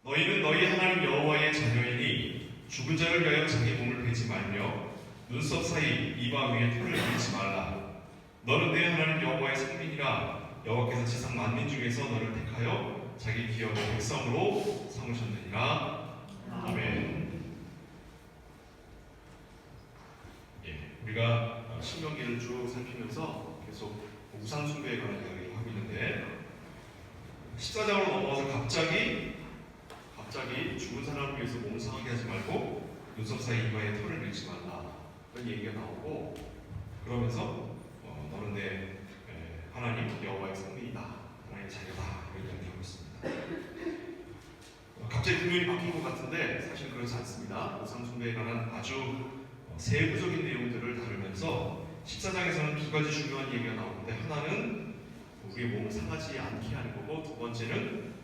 너희는 너희 하나님 여호와의 자녀이니 죽은 자를 위하여 자기 몸을 베지 말며 눈썹 사이 이마 위에 털을 밀지 말라. 너는 내 하나님 여호와의 성민이라. 여호와께서 지상 만민 중에서 너를 택하여 자기 기업의 백성으로 삼으셨느니라. 아멘. 우리가 신명기를 쭉 살피면서 계속 우상 숭배에 관한 이야기를 하고 있는데 14장으로 넘어와서 갑자기 죽은 사람을 위해서 몸을 상하게 하지 말고 눈썹 사이 이마에 털을 밀지 말라 그런 얘기가 나오고, 그러면서 너는 내 하나님 여호와의 성민이다, 하나님의 자녀다, 이런 이야기를 하고 있습니다. 갑자기 분명히 바뀐 것 같은데 사실 그렇지 않습니다. 우상 숭배에 관한 아주 세부적인 내용들을 다루면서 14장에서는 두 가지 중요한 얘기가 나오는데, 하나는 우리의 몸을 상하지 않게 하는 거고, 두 번째는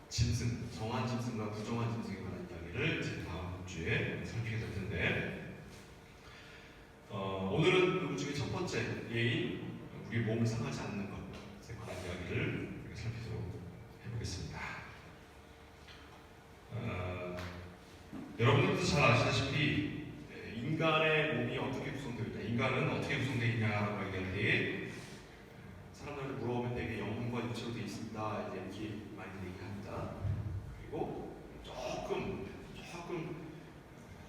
짐승, 정한 짐승과 부정한 짐승에 관한 이야기를 이제 다음 주에 살피게 될 텐데, 오늘은 그 중에 첫 번째 예인 우리의 몸을 상하지 않는 것에 관한 이야기를 살피도록 해보겠습니다. 여러분들도 잘 아시다시피 인간의 몸이 어떻게 구성되어 있냐, 인간은 어떻게 구성되어 있냐라고 얘기할 때에 사람들한테 물어보면 되게 영혼과 육체로 되어 있습니다, 이제 이렇게 많이 얘기합니다. 그리고 조금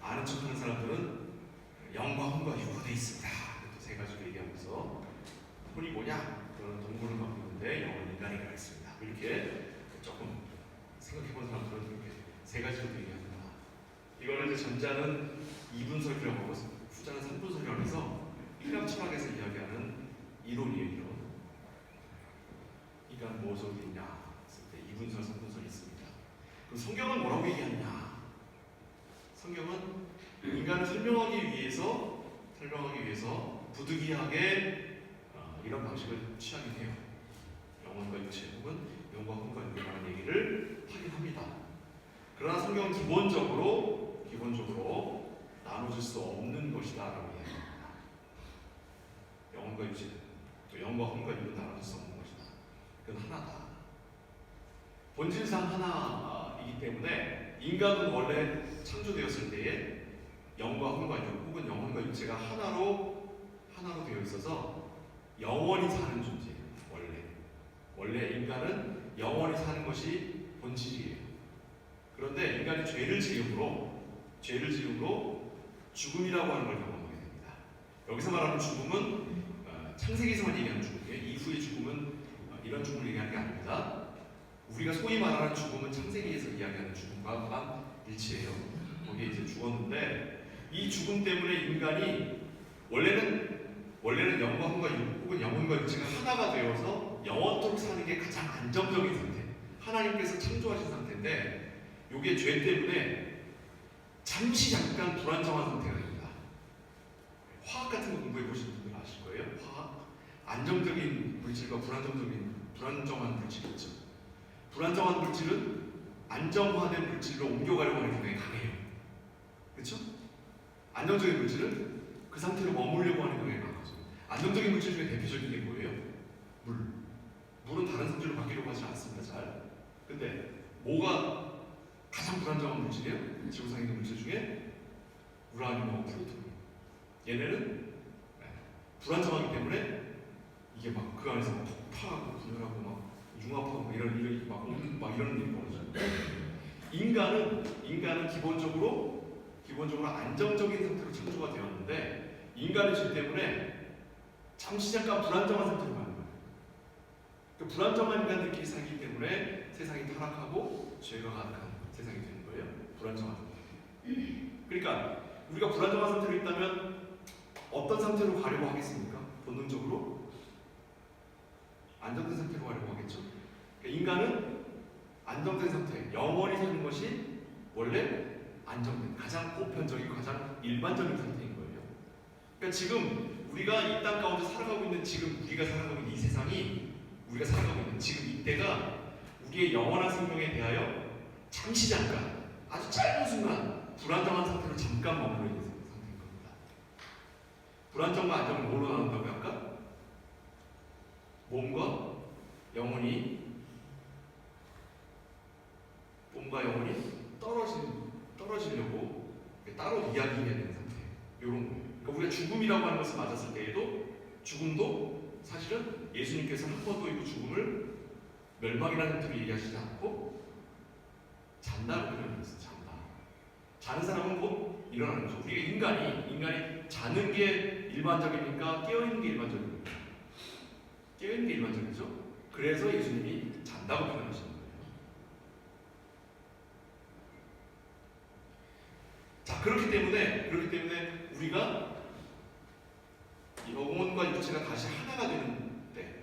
아는 척하는 사람들은 영과 혼과 육으로 되어 있습니다, 세 가지로 얘기하면서 혼이 뭐냐? 그런 동물을 갖고 있는데 영은 인간이라고 했습니다. 이렇게 조금 생각해본 사람들은 이렇게 세 가지로 얘기합니다. 이거는 이제 전자는 2분설이라고 하고 후자는 3분설이라고 해서 필압 철학에서 이야기하는 이론이에요, 이론. 그러니까 무엇으로 되어 있냐 했을 때 2분설, 3분설이 있습니다. 그럼 성경은 뭐라고 얘기하느냐? 성경은 인간을 설명하기 위해서 부득이하게 이런 방식을 취하긴 해요. 영혼과 육체 혹은 영과 혼과 육에 관한 얘기를 하긴 합니다. 그러나 성경은 기본적으로 나눠질 수 없는 것이다라고 이야기합니다. 영혼과 육체, 또 영과 혼과 육은 나눠질 수 없는 것이다. 그건 하나다. 본질상 하나이기 때문에 인간은 원래 창조되었을 때에 영과 혼과 육 혹은 영혼과 육체가 하나로 되어 있어서 영원히 사는 존재예요. 원래 인간은 영원히 사는 것이 본질이에요. 그런데 인간이 죄를 지음으로 죽음이라고 하는 걸 경험하게 됩니다. 여기서 말하는 죽음은 창세기에서만 얘기하는 죽음이에요. 이후의 죽음은 이런 죽음을 얘기하는 게 아닙니다. 우리가 소위 말하는 죽음은 창세기에서 이야기하는 죽음과 일치해요. 거기에 이제 죽었는데, 이 죽음 때문에 인간이 원래는 영과 혼과 육 혹은 영혼과 육체가 하나가 되어서 영원토록 사는 게 가장 안정적인 상태, 하나님께서 창조하신 상태인데, 이게 죄 때문에 잠시 잠깐 불안정한 상태가 됩니다. 화학 같은 거 공부해 보신 분들 아실 거예요. 화학, 안정적인 물질과 불안정한 물질이 있죠. 불안정한 물질은 안정화된 물질로 옮겨가려고 하는 경향이 강해요. 그렇죠? 안정적인 물질은 그 상태로 머물려고 하는 경향이 강하죠. 안정적인 물질 중에 대표적인 게 뭐예요? 물은 다른 성질로 바뀌려고 하지 않습니다. 잘. 근데 뭐가 가장 불안정한 물질이에요? 지구상에 있는 물질 중에 우라늄하고 플루토늄. 얘네는 불안정하기 때문에 이게 막 그 안에서 막 폭파하고 분열하고 막 융합하고 이런 일이 벌어져요. 인간은 기본적으로 안정적인 상태로 창조가 되었는데, 인간의 죄 때문에 잠시 잠깐 불안정한 상태로 가는 거예요. 그 불안정한 인간들끼리 살기 때문에 세상이 타락하고 죄가 가득한 세상이 되는 거예요. 불안정한 상태. 그러니까 우리가 불안정한 상태로 있다면 어떤 상태로 가려고 하겠습니까? 본능적으로 안정된 상태로 가려고 하겠죠. 그러니까 인간은 안정된 상태, 영원히 사는 것이 원래 안정된, 가장 보편적이고 가장 일반적인 상태인 거예요. 그러니까 지금 우리가 이 땅 가운데 살아가고 있는, 지금 우리가 살아가고 있는 이 세상이, 우리가 살아가고 있는 지금 이때가 우리의 영원한 생명에 대하여 잠시 잠깐, 아주 짧은 순간 불안정한 상태로 잠깐 머물러 있는 상태인 겁니다. 불안정과 안정은 뭐로 나눈다고 할까? 몸과 영혼이 영혼과 영혼이 떨어지려고 따로 이야기해야 되는 상태. 이런 거예요. 그러니까 우리가 죽음이라고 하는 것을 맞았을 때에도 죽음도 사실은 예수님께서 한 번도 이 죽음을 멸망이라는 형태로 얘기하시지 않고 잔다고 표현했어요. 잔다. 자는 사람은 곧 일어나는 거죠. 우리가 인간이 자는 게 일반적입니까? 깨어있는 게 일반적입니까? 깨어있는 게 일반적이죠. 그래서 예수님이 잔다고 표현하시는 거예요. 자, 그렇기 때문에 우리가 영혼과 육체가 다시 하나가 되는 때,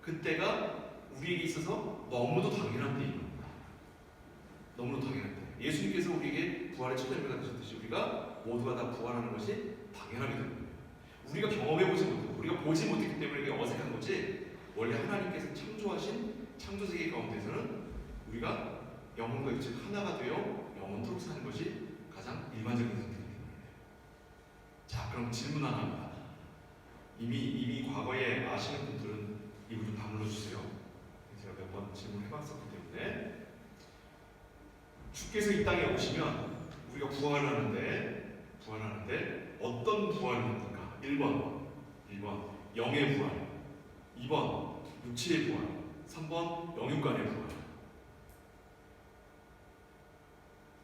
그때가 우리에게 있어서 너무도 당연한 때입니다. 너무도 당연한 때. 예수님께서 우리에게 부활의 첫 열매가 되셨듯이 우리가 모두가 다 부활하는 것이 당연하게 되는 거예요. 우리가 경험해보지 못하고 우리가 보지 못했기 때문에 이게 어색한 거지, 원래 하나님께서 창조하신 창조세계 가운데서는 우리가 영혼과 육체가 하나가 되어 영원토록 사는 것이 가장 일반적인 선택입니다. 자, 그럼 질문 하나 합니다. 이미 과거에 아시는 분들은 입을 좀 다물어 주세요. 제가 몇 번 질문해봤었기 때문에. 주께서 이 땅에 오시면 우리가 부활하는데 어떤 부활을 합니까? 1번 영의 부활, 2번 육체의 부활, 3번 영육간의 부활.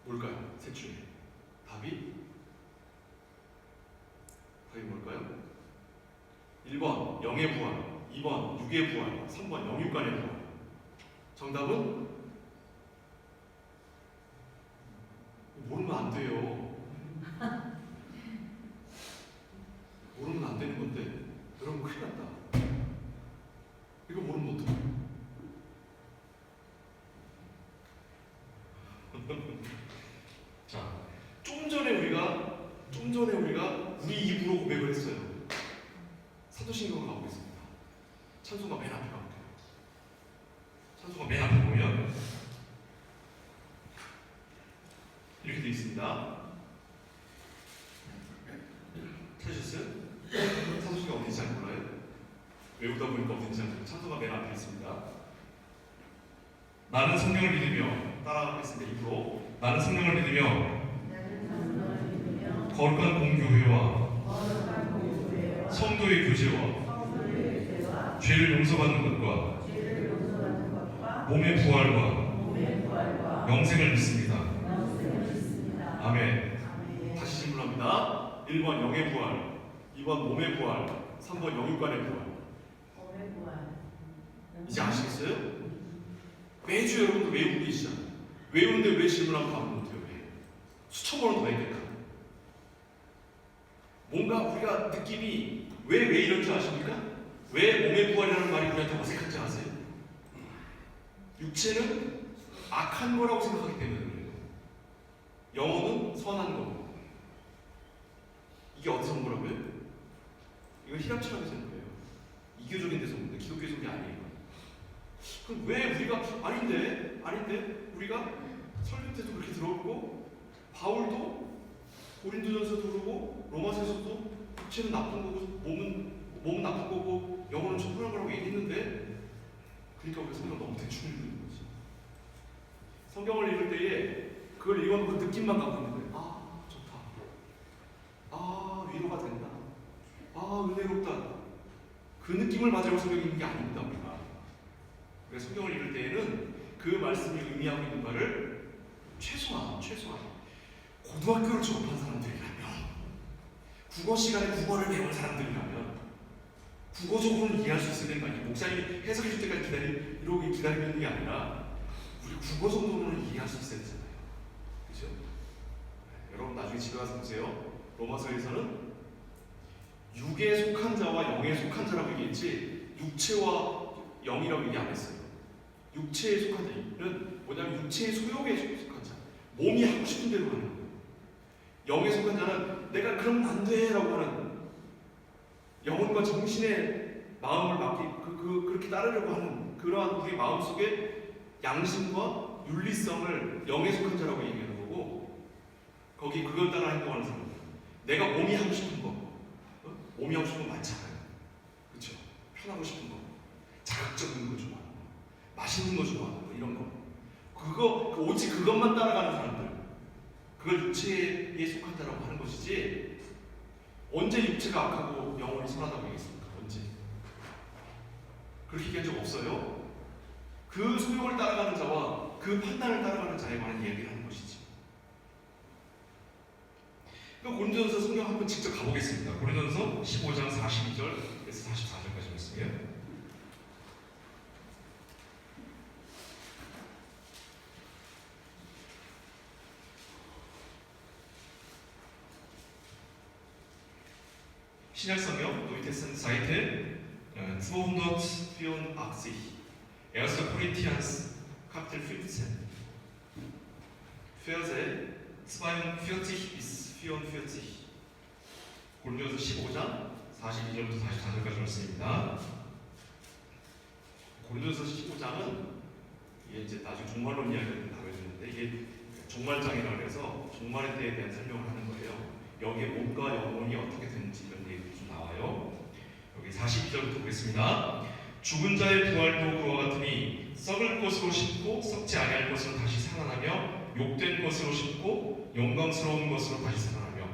뭘까요? 셋 중에 답이 뭘까요? 1번 영의 부활, 2번 육의 부활, 3번 영육간의 부활. 정답은 모르면 안 돼요. 모르면 안 되는 건데 여러분 큰일 났다. 이거 모르면 어떡해. 자, 좀 전에 우리가 우리 입으로 고백을 했어요. 사도신경을 가고 있습니다. 찬송가 맨 앞에 가볼게요. 찬송가 맨 앞에 보면 이렇게 되어 있습니다. 찾으셨어요? 사도신경 어딘지 잘 몰라요? 외우다 보니까 어딘지 잘 몰라요. 찬송가 맨 앞에 있습니다. 나는 성령을 믿으며, 따라하겠습니다. 입으로. 나는 성령을 믿으며 거룩한 공교회와 성도의 교제와 죄를 용서받는 것과 몸의 부활과 영생을 믿습니다. 아멘. 다시 질문합니다. 1번 영의 부활, 2번 몸의 부활, 3번 영육간의 부활. 이제 아시겠어요? 매주 여러분도 외우고 계시잖아요. 외우는데 왜 질문하고 답을 못해요? 왜? 수천 번은 더 했겠다. 뭔가 우리가 느낌이 왜 이런 줄 아십니까? 왜 몸의 부활이라는 말이 우리한테 어색하지 않으세요? 육체는 악한 거라고 생각하기 때문에 그래요. 영혼은 선한 거. 이게 어디서 온 거라고요? 이건 히랍철학에서 온 거예요. 이교적인 데서 온 건데 기독교적이 아니에요. 그럼 왜 우리가 아닌데 우리가 설교 때도 그렇게 들었고 바울도 고린도전서도 그러고 로마서에서도 육체는 나쁜 거고 몸은 나쁜 거고 영혼은 천분한 거라고 얘기했는데, 그러니까 우리가 성경을 너무 대충 읽는 거지. 성경을 읽을 때에 그걸 읽어놓고 느낌만 갖고 있는 거예요. 아 좋다, 아 위로가 된다, 아 은혜롭다. 그 느낌을 맞으려고 성경 읽는 게 아닙니다. 우리가 성경을 읽을 때에는 그 말씀이 의미하고 있는 바를 최소한 고등학교를 졸업한 사람들이라면, 국어 시간에 국어를 배운 사람들이라면 국어적으로는 이해할 수 있어야 되는 거 아니에요? 목사님이 해석해 줄 때까지 기다리고 있는 게 아니라 우리 국어 정도로는 이해할 수 있어야 되잖아요. 그렇죠? 네, 여러분 나중에 집에 가서 보세요. 로마서에서는 육에 속한 자와 영에 속한 자라고 얘기했지 육체와 영이라고 얘기 안 했어요. 육체에 속한 자는 뭐냐면 육체의 소욕에 속한 자, 몸이 하고 싶은 대로 하는 거예요. 영에 속한 자는 내가 그러면 안 돼라고 하는, 영혼과 정신의 마음을 그렇게 따르려고 하는 그러한 우리 마음 속에 양심과 윤리성을 영에 속한 자라고 얘기하는 거고, 거기 그걸 따라 행동하는 사람, 내가 몸이 하고 싶은 거, 몸이 하고 싶은 거 많잖아요. 그렇죠? 편하고 싶은 거, 자극적인 거 좋아하는 거, 맛있는 거 좋아하는 거, 이런 거. 오직 그것만 따라가는 사람들, 그걸 육체에 속한다라고 하는 것이지, 언제 육체가 악하고 영혼이 선하다고 얘기했습니까? 언제? 그렇게 얘기한 적 없어요. 그 소욕을 따라가는 자와 그 판단을 따라가는 자에 관한 이야기를 하는 것이지. 고린도전서 성경 한번 직접 가보겠습니다. 고린도전서 15장 42절에서 44절까지 말씀이에요. 신약성경 노이테슨 사이트 284 1. Korinthians Kapitel 15 Verse 42 bis 44. 고린도전서 15장 42절부터 44절까지 말씀입니다. 고린도전서 15장은 이게 이제 나중에 종말론 이야기를 다뤄주는데, 이게 종말장이라고 해서 종말에 대한 설명을 하는 거예요. 여기에 몸과 영혼이 어떻게 되는지 이런 얘기도 좀 나와요. 여기 42절부터 보겠습니다. 죽은 자의 부활도 그와 같으니 썩을 것으로 심고 썩지 아니할 것으로 다시 살아나며, 욕된 것으로 심고 영광스러운 것으로 다시 살아나며,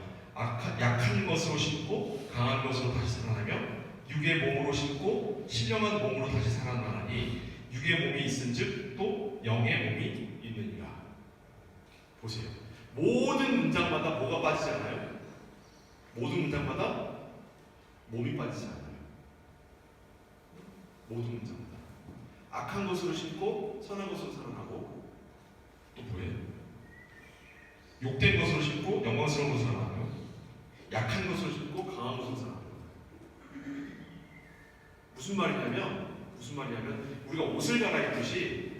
약한 것으로 심고 강한 것으로 다시 살아나며, 육의 몸으로 심고 신령한 몸으로 다시 살아나니, 육의 몸이 있은즉 또 영의 몸이 있느니라. 보세요. 모든 문장마다 뭐가 빠지지 않아요? 모든 문장마다 몸이 빠지지 않아요. 모든 문장마다 악한 것으로 심고 선한 것으로 살아나고, 또 뭐예요? 욕된 것으로 심고 영광스러운 것으로 살아나요. 약한 것으로 심고 강한 것으로 살아나요. 무슨 말이냐면 우리가 옷을 갈아입듯이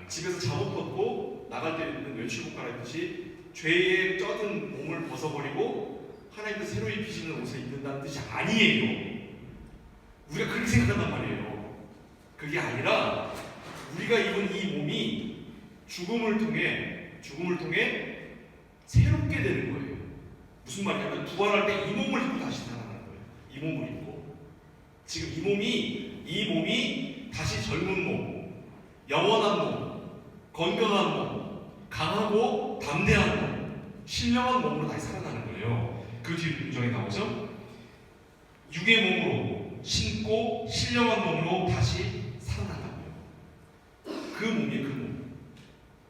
집에서 잠옷 벗고 나갈 때 입는 외출복 갈아입듯이 죄에 쩌든 몸을 벗어버리고 하나님께서 새로 입히시는 옷을 입는다는 뜻이 아니에요. 우리가 그렇게 생각한단 말이에요. 그게 아니라 우리가 입은 이 몸이 죽음을 통해 새롭게 되는 거예요. 무슨 말이냐면 부활할 때 이 몸을 입고 다시 살아나는 거예요. 이 몸을 입고 지금 이 몸이 다시 젊은 몸, 영원한 몸, 건강한 몸, 강하고 담대한 몸, 신령한 몸으로 다시 살아나는 거예요. 그 뒤에 문장에 나오죠. 육의 몸으로 신고 신령한 몸으로 다시 살아난다고요. 그 몸이에요.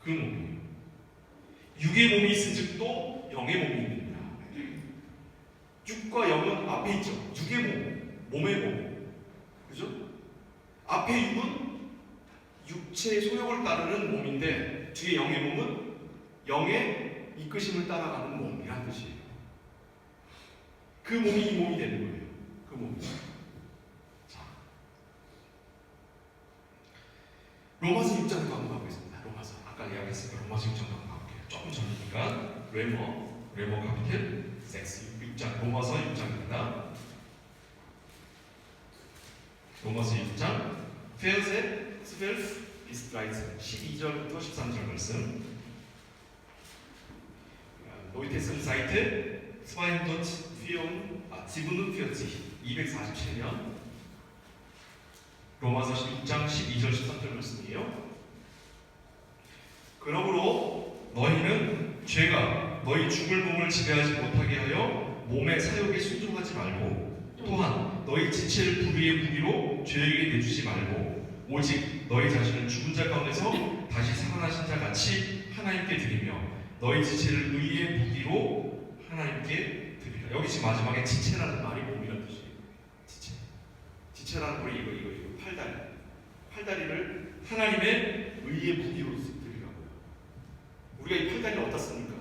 그 몸이에요. 육의 몸이 있은즉 또 영의 몸이 있느니라. 육과 영은 앞에 있죠. 육의 몸, 몸의 몸, 그죠? 앞에 육은 육체의 소욕을 따르는 몸인데, 뒤에 영의 몸은 영의 이끄심을 따라가는 몸이란 뜻이에요. 그 몸이 이 몸이 되는 거예요. 그 몸이. 자, 로마서 6장으로 한번 가보겠습니다. 로마서 아까 이야기했으니까 로마서 6장 한번 가볼게요. 조금 전이니까 레모 카피텔 6장 로마서 6장입니다. 로마서 6장 Verse 12 bis 13 12절부터 13절 말씀. 노이테슨 사이트 247년 로마서 6장 12절 13절 말씀이에요. 그러므로 너희는 죄가 너희 죽을 몸을 지배하지 못하게 하여 몸의 사욕에 순종하지 말고, 또한 너희 지체를 불의의 무기로 죄에게 내주지 말고, 오직 너희 자신을 죽은 자 가운데서 다시 살아나신 자 같이 하나님께 드리며, 너희 지체를 의의 무기로 하나님께 드리라. 여기 지금 마지막에 지체라는 말이 몸이라는 뜻이에요. 지체라는 말이 이거 팔다리를 하나님의 의의 무기로 드리라고요. 우리가 이 팔다리를 어디다 씁니까?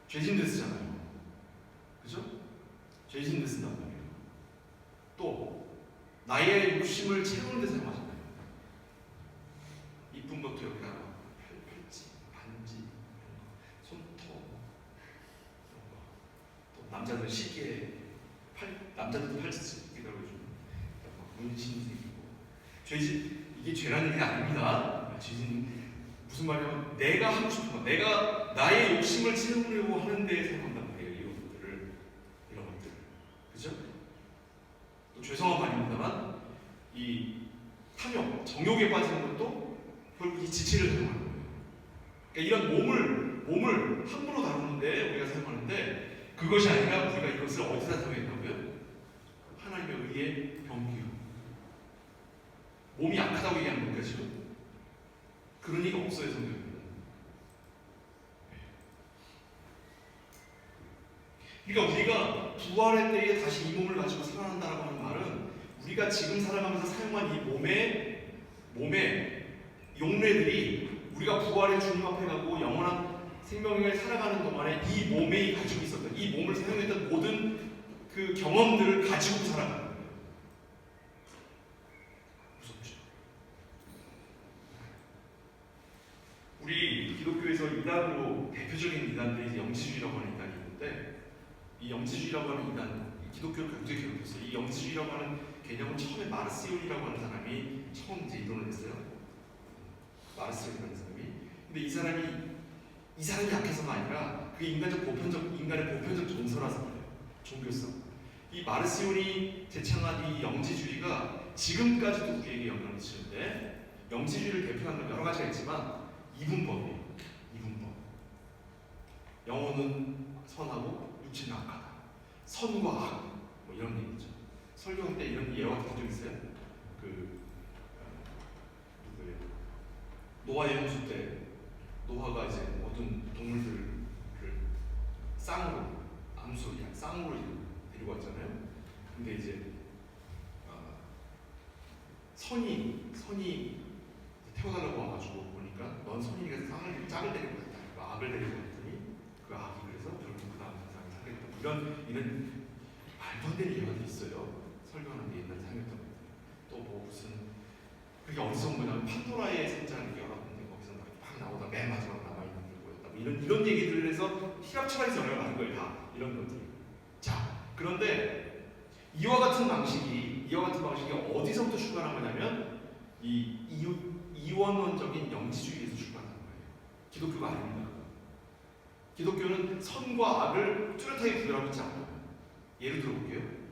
죄진데 쓰잖아요. 그죠? 죄진데 쓴단 말이에요. 또 나의 욕심을 채우는 데 사용하잖아요. 이쁜 것도 여기다가 팔찌, 반지, 손톱, 또 남자들 시계, 남자들도 팔찌 쓰기라고 해주고, 문신 새기고. 이게 죄라는 게 아닙니다. 죄진 무슨 말이냐면 내가 하고 싶은 거, 내가 나의 욕심을 채우려고 하는 데에 사용한단 말이에요. 이런 것들, 그죠? 또 죄송한 말입니다만 이 탐욕, 악독에 빠지는 것도 결국 이 지체를 사용하는 거예요. 그러니까 이런 몸을 함부로 다루는데 우리가 사용하는데 그것이 아니라 우리가 이것을 어디다 사용했다고요? 하나님의 의의 병기요. 몸이 약하다고 얘기하는 겁니까 지금? 그런 얘기 없어요 성경에는. 그러니까 우리가 부활의 때에 다시 이 몸을 가지고 살아난다라고 하는 말은 우리가 지금 살아가면서 사용한 이 몸의 용례들이 우리가 부활의 주님 앞에 가고 영원한 생명을 살아가는 동안에 이 몸이 가지고 있었던 이 몸을 사용했던 모든 그 경험들을 가지고 살아가는 거예요. 무섭죠? 우리 기독교에서 이단으로 대표적인 이단들이 영지주의라고 하는 이단이 있는데 이 영지주의라고 하는 이단, 기독교를 굉장히 괴롭혔어요. 이 영지주의라고 하는 개념은 처음에 마르시온이라고 하는 사람이 처음 이제 이론을 냈어요. 마르시온이라는 사람이. 근데 이 사람이 약해서가 아니라 그게 인간의 보편적 정서라서 그래요. 종교성. 이 마르시온이 제창한 이 영지주의가 지금까지도 우리에게 영향을 미치는데 영지주의를 대표하는 건 여러 가지가 있지만 이분법이에요. 이분법. 영혼은 선하고 육체는 악하다. 선과 악. 뭐 이런 얘기죠. 설교할 때 이런 예화 같은 적 있어요? 누구예요? 노아의 홍수 때 노아가 이제 모든 동물들을 쌍으로 데리고 왔잖아요. 근데 이제 선이 태워달라고 와가지고 보니까 넌 선이니까 짝을 데리고 왔다. 악을 데리고 왔더니 그 악이 그래서 결국 그 다음 세상을 살겠다. 이런 말도 안 되는 예화도 있어요. 설교하는 게 옛날에 사용했던 것들. 또 뭐 무슨 그게 어디서 온 거냐면 판도라의 상자를 열었는데 거기서 막 나오다 맨 마지막으로 남아있는 게 뭐였다. 뭐 이런 얘기들을 해서 희락철학에서 영향을 받은 거예요. 다 이런 것들이. 자, 그런데 이와 같은 방식이 어디서부터 출발한 거냐면 이 이원론적인 영지주의에서 출발한 거예요. 기독교가 아닙니다. 기독교는 선과 악을 뚜렷하게 구별하고 있지 않아요. 예를 들어볼게요.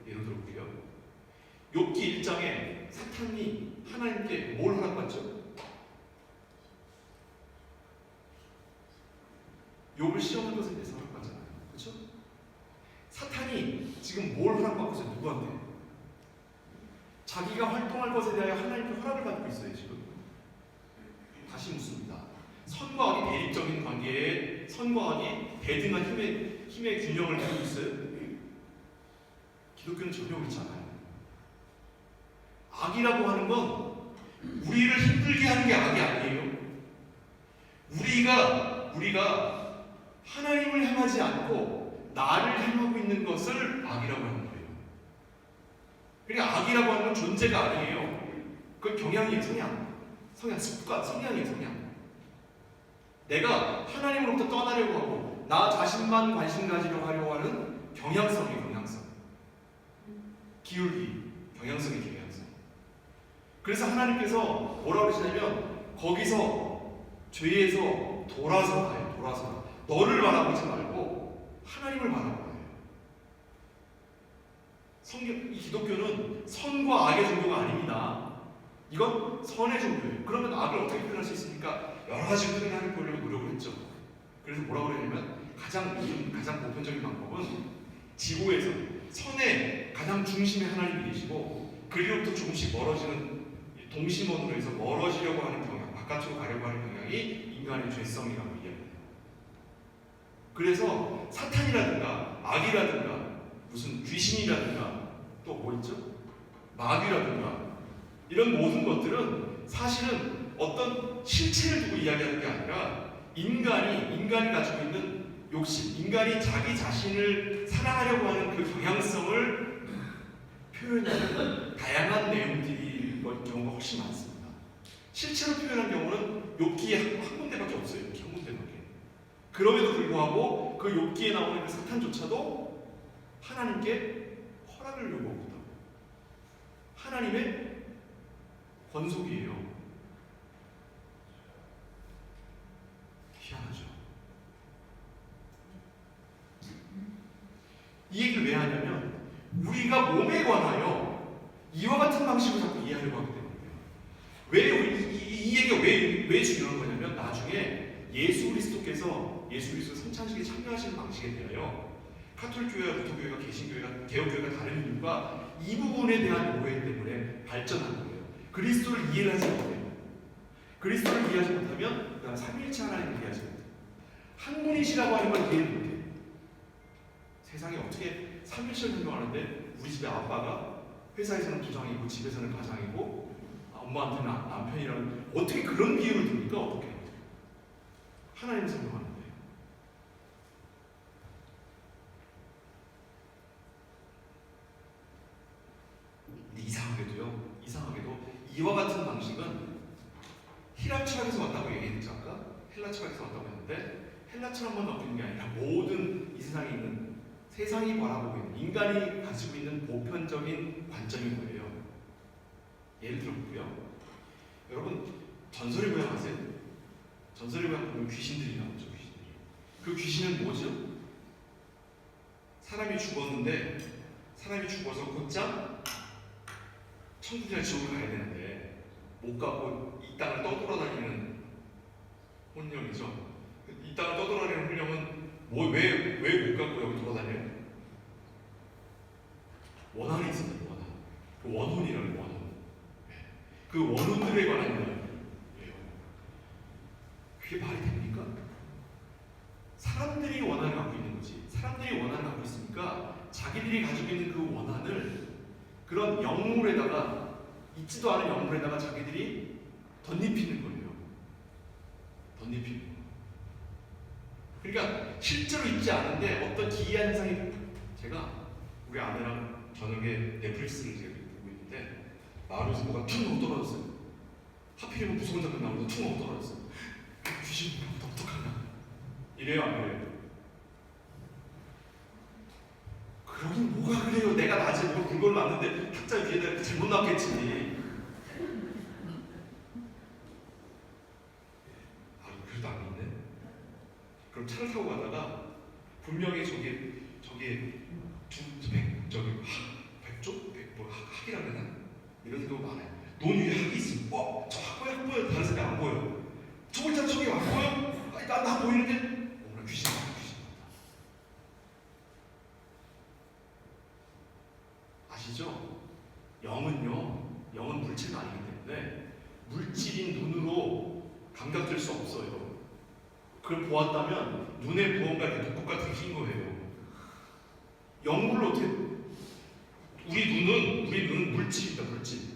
욥기 1장에 사탄이 하나님께 뭘 허락받죠? 욥을 시험한 것에 대해서 허락받잖아요. 그렇죠? 사탄이 지금 뭘 허락받고 있어요? 누구한테? 자기가 활동할 것에 대하여 하나님께 허락을 받고 있어요. 지금 다시 묻습니다. 선과 악이 대립적인 관계에 선과 악이 대등한 힘의 균형을 이루고 있어요? 기독교는 전혀 그렇지 않아요. 악이라고 하는 건 우리를 힘들게 하는 게 악이 아니에요. 우리가 하나님을 향하지 않고 나를 향하고 있는 것을 악이라고 하는 거예요. 그러니까 악이라고 하는 건 존재가 아니에요. 그건 경향이에요. 성향, 습관, 성향이에요. 성향. 내가 하나님으로부터 떠나려고 하고 나 자신만 관심 가지려고 하려고 하는 경향성이에요. 경향성. 기울기, 경향성이 경향성. 그래서 하나님께서 뭐라고 그러시냐면 거기서 죄에서 돌아서 가요. 돌아서 너를 바라보지 말고 하나님을 바라봐요. 이 기독교는 선과 악의 종교가 아닙니다. 이건 선의 종교예요. 그러면 악을 어떻게 표현할 수 있습니까? 여러 가지 표현을 보려고 노력을 했죠. 그래서 뭐라고 그러냐면 가장 보편적인 방법은 지구에서 선의 가장 중심에 하나님이 계시고 그리로부터 조금씩 멀어지는 동심원으로 해서 멀어지려고 하는 경향, 바깥으로 가려고 하는 경향이 인간의 죄성이라고 이야기해요. 그래서 사탄이라든가 악이라든가 무슨 귀신이라든가 또 뭐 있죠? 마귀라든가 이런 모든 것들은 사실은 어떤 실체를 두고 이야기하는 게 아니라 인간이 가지고 있는 욕심, 인간이 자기 자신을 사랑하려고 하는 그 경향성을 표현하는 다양한 내용들이 경우가 훨씬 많습니다. 실체로 표현한 경우는 욥기에 한 군데밖에 없어요. 욥기 한 군데밖에. 그럼에도 불구하고 그 욥기에 나오는 그 사탄조차도 하나님께 허락을 요구합니다. 하나님의 권속이에요. 희한하죠. 이 얘기를 왜 하냐면 우리가 몸에 관하여 이와 같은 방식으로 자꾸 이해하려고 하기 때문이에요. 왜 왜 중요한 거냐면 나중에 예수 그리스도께서 성찬식에 참여하시는 방식에 대하여 카톨릭 교회와 루터 교회가 개신교회가 개혁교회가 다른 이유가 이 부분에 대한 오해 때문에 발전한 거예요. 그리스도를 이해하지 못해요. 그리스도를 이해하지 못하면 그다음 삼위일체 하나님을 이해하지 못해요. 한 분이시라고 하는 걸 이해 못해요. 세상에 어떻게 삼위일체를 행동하는데 우리 집에 아빠가 회사에서는 부장이고 집에서는 가장이고 엄마한테는 남편이라는 어떻게 그런 비유를 듭니까? 어떻게 하나님을 설명하는데 이상하게도 이와 같은 방식은 히랍 철학에서 왔다고 얘기했죠. 아까 헬라 철학에서 왔다고 했는데 헬라 철학만 갖고 있는 게 아니라 모든 이 세상에 있는 세상이 바라보고 있는 인간이 가지고 있는 보편적인 관점인 거예요. 예를 들어보고요. 여러분 전설의 고향 아세요? 전설의 고향 보면 귀신들이 나오죠. 그 귀신은 뭐죠? 사람이 죽어서 곧장 천국이나 지옥을 가야 되는데 못 가고 이 땅을 떠돌아다니는 혼령이죠. 이 땅을 떠돌아다니는 혼령은 왜 못 가고 여기 돌아다녀요? 원한이 있습니다. 원한. 그 원혼이라는 원혼. 그 원혼들에 관한 이야기예요. 그게 말이 됩니까? 사람들이 원한을 갖고 있는 거지. 사람들이 원한을 갖고 있으니까 자기들이 가지고 있는 그 원한을 그런 영물에다가 있지도 않은 영물에다가 자기들이 덧입히는 거예요. 덧입히는 거. 그러니까 실제로 있지 않은데 어떤 기이한 현상이 제가 우리 아내랑 저녁에 넷플릭스를 지금 보고 있는데 마루에서 뭐가 툭 하고 떨어졌어요. 하필이면 무서운 장면 나오는데 툭 하고 떨어졌어요. 귀신 보면 어떡하나 이래요 안 그래요? 그러긴 뭐가 그래요. 내가 낮에 뭐 그걸 놨는데 탁자 위에다 잘못 놨겠지. 그래도 안 있네. 그럼 차를 타고 가다가 분명히 학이라 그러나? 이런 경우 많아요. 논 위에 학이 있으면 저 학보야 다른 사람이 안 보여. 저기 안 보여? 아니, 나 보이는데 오늘 귀신 같다. 아시죠? 영은 물체가 아니기 때문에 물질인 눈으로 감각될 수 없어요. 그걸 보았다면 눈에 무언가 이렇게 독극과 들킨 거예요. 영물로 어떻게 우리 눈은 물질입니다. 물질.